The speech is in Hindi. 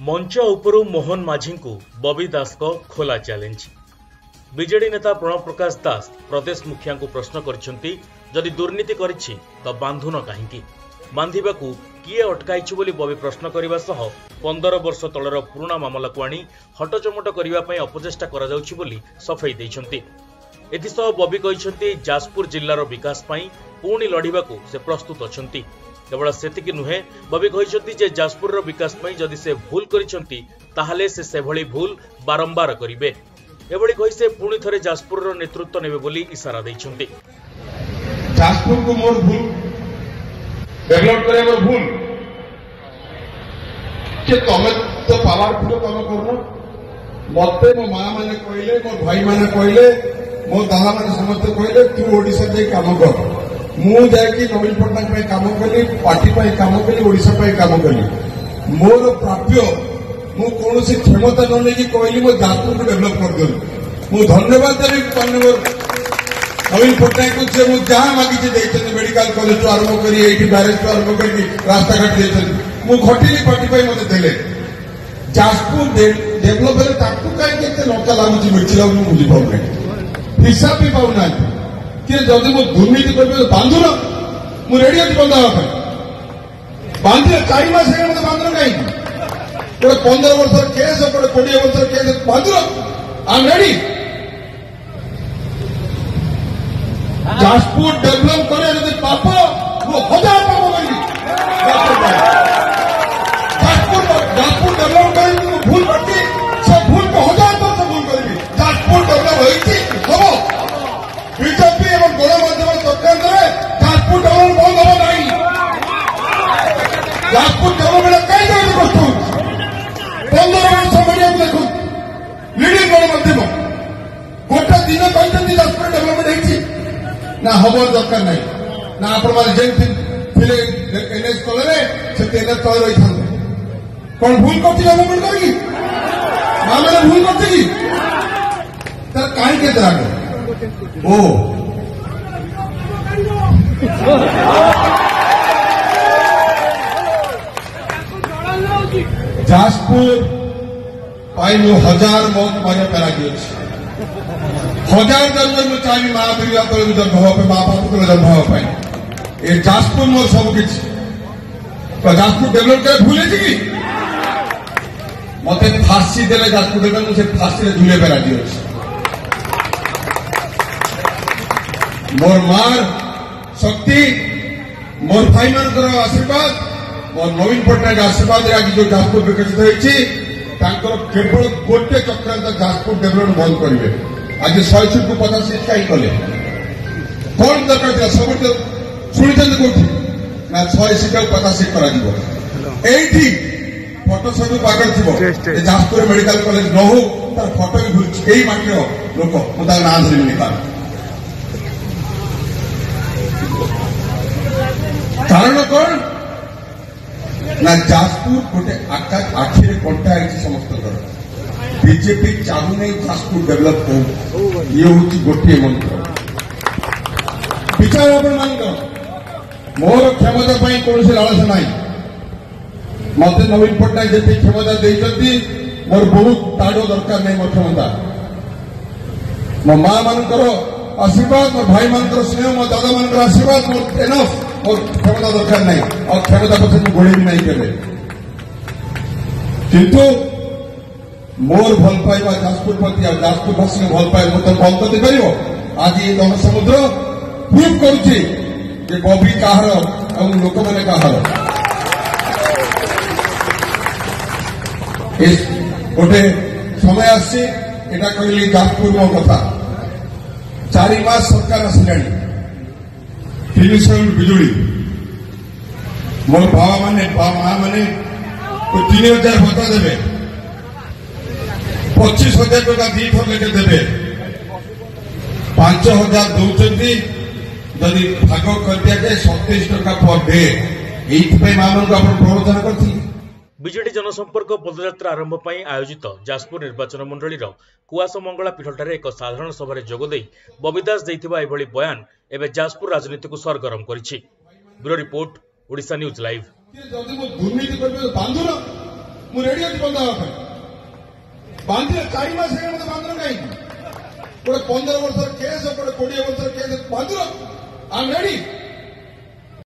मंच उपरू मोहन माझी को बबी दास को खोला चैलेंज। बीजेडी नेता प्रणव प्रकाश दास प्रदेश मुखिया को प्रश्न करछंती जदि दुर्नीति करिछि तो बांधुन काहींकी बांधिबाकू किए अटकाइछि बोली बबी प्रश्न करबा सह 15 वर्ष तलर पुराना मामला को आनी हटचमट करबा पई अपचेष्टा करा जाउछि बोली सफाई दैछंती। एथिसह बबी कहिछंती जाजपुर जिल्लार विकास पई पुणी लढिबाकू से प्रस्तुत अछंती। केवल सेतिकी नुहे बबी कहिछंती जे जाजपुर विकास पई जदि से भूल करिछंती ताहाले से सेभଳି भूल बारंबार करिवे। एभଳି कहि से पुणी थरे जाजपुर नेतृत्व नेबे बोली इशारा दैछंती। जाजपुर को मोर भूल डेवलप करे मोर भूल के तमे तो पावरफुल काम करनो मते मो मां माने कहले मो भाई माने कहले मो दादा माने समस्त कहले तू ओडिसा जे काम कर मु जाय कि नवीन पटनायक पे काम कली पार्टी पे काम कली ओडिसा पे काम कली मोर प्राप्य मु कौन से क्षमता न लेकी कहली मो जाजपुर को डेवलप कर दो मु धन्यवाद देबी पन्ने नवीन पटनायक को से मु जहां मागी जे मेडिकल कॉलेज तो आरंभ करी एठी बैरेज तो आरंभ करी रास्ता घाट देछन मु खटिली पार्टी पे मते देले जाजपुर डेवलप हेले ताकू काई केते लंका लागुची मिछि लागु बुझी पाउ नै हिसाब भी पाउ नै कि जदि मु दुर्नीति करबे बांधुन मु रेडी अछि बंधावा पे बांधे 4 मास हे मते बांधन काई तो 15 वर्ष केस और 20 वर्ष केस बांधुन I am ready. Jajpur develop करे यदि पाप वो 1000 पाप करी जाजपुर डेवलप करे भूल करती सब भूल को 1000 वर्ष भूल करी जाजपुर डेवलप होइछि सब बीजेपी एवं गणमाध्यम सरकार द्वारा जाजपुर डेवलप बंद हो नहीं जाजपुर डेवलपमेंट कई जगह कष्ट 15 वर्ष मीडिया देखो लीडिंग गणमाध्यम गोटे दिन कहते जाजपुर डेवलपमेंट होइछि ना खबर दरकार नहीं ना आपण माने जेन थिले एनएस तले से एनएस तले रही था कौन भूल करती गवर्नमेंट करेगी ना मैंने भूल करती की तर काहे के तरह ओ जाजपुर पाई 1000 मौत मारे पैरा गई 1000 जन्म में चाहिए माँ पिता को जन्म हुआ पे माँ बाप को जन्म हुआ पाए ये जाजपुर मोर सब किछ तो जाजपुर डेवलप करे भूले जी मते फांसी देले जाजपुर डेवलप मुझे फांसी रे झूले पे राजी अछि मोर मार शक्ति मोर भाई मान आशीर्वाद मोर नवीन पटनायक आशीर्वाद रे आज जो जाजपुर विकसित होइछि तांकर केवल गोटे चक्रांत जाजपुर डेवलप बंद करिवे आज 100 सीट को 50 सीट कहीं कले कौन दरकार था सब शुणी कौटी ना 100 सीट को 50 सीट करा एठी फोटो सब पागल थी जाजपुर मेडिकल कॉलेज न हो तार फोटो भी भूल कई मात्र लोक मुझे ना धरमी कारण कौन ना जाजपुर गोटे आखिरे कंटा समस्त बीजेपी चाहू नहीं जाजपुर डेवलप हो ये हूँ गोटे मंत्र विचार मान मोर क्षमता कौन से लालसा ना मत नवीन पटनायक जी क्षमता देती मोर बहुत ताड़ दरकार नहीं मोर क्षमता मो माँ मान आशीर्वाद मोर भाई मान स्नेह मो दादा मान आशीर्वाद मोर एनफ मोर क्षमता दरकार नहीं और क्षमता पछे गोड़ी भी नहीं करे किंतु मोर भल पाइबा जाजपुर प्रति आ जाजपुर भाषी भल पाइबा मत बंद कर पार आज ये जन समुद्र प्रूव करुच्ची बबी कहार और लोक मैंने कहार गोटे समय आसी एटा कहली जाजपुर मो कथा 4 मास सरकार आसला 300 बिजुली मोर बाबा माने माँ माने 3000 भत्ता देवे 25,000 टका दी थर लेके देवे 5,000 दौरान जदि भाग कर दिया जाए 27 टका पर डे ये मान को प्रवर्तन कर बीजेडी जनसंपर्क पदयात्रा आरंभ पर आयोजित जाजपुर निर्वाचन मंडलीर कुआस मंगला पीठठारे एक साधारण सभा जोगदे बबी दास देइथिबा एभली बयान एबे जाजपुर राजनीति को सरगरम करिछि। Bureau report Odisha news live. ମୁଁ ରେଡି ଅଛି ବନ୍ଦ ହେବା ପାଇଁ। ବାନ୍ଧିଲେ 4 ମାସ ହେଇଗଲା ମତେ ବାନ୍ଧିଲ କାହିଁକି? ଗୋଟେ 15 ବର୍ଷର କେସ୍, ଗୋଟେ 20 ବର୍ଷର କେସ୍ ବାନ୍ଧିଲ। I am ready.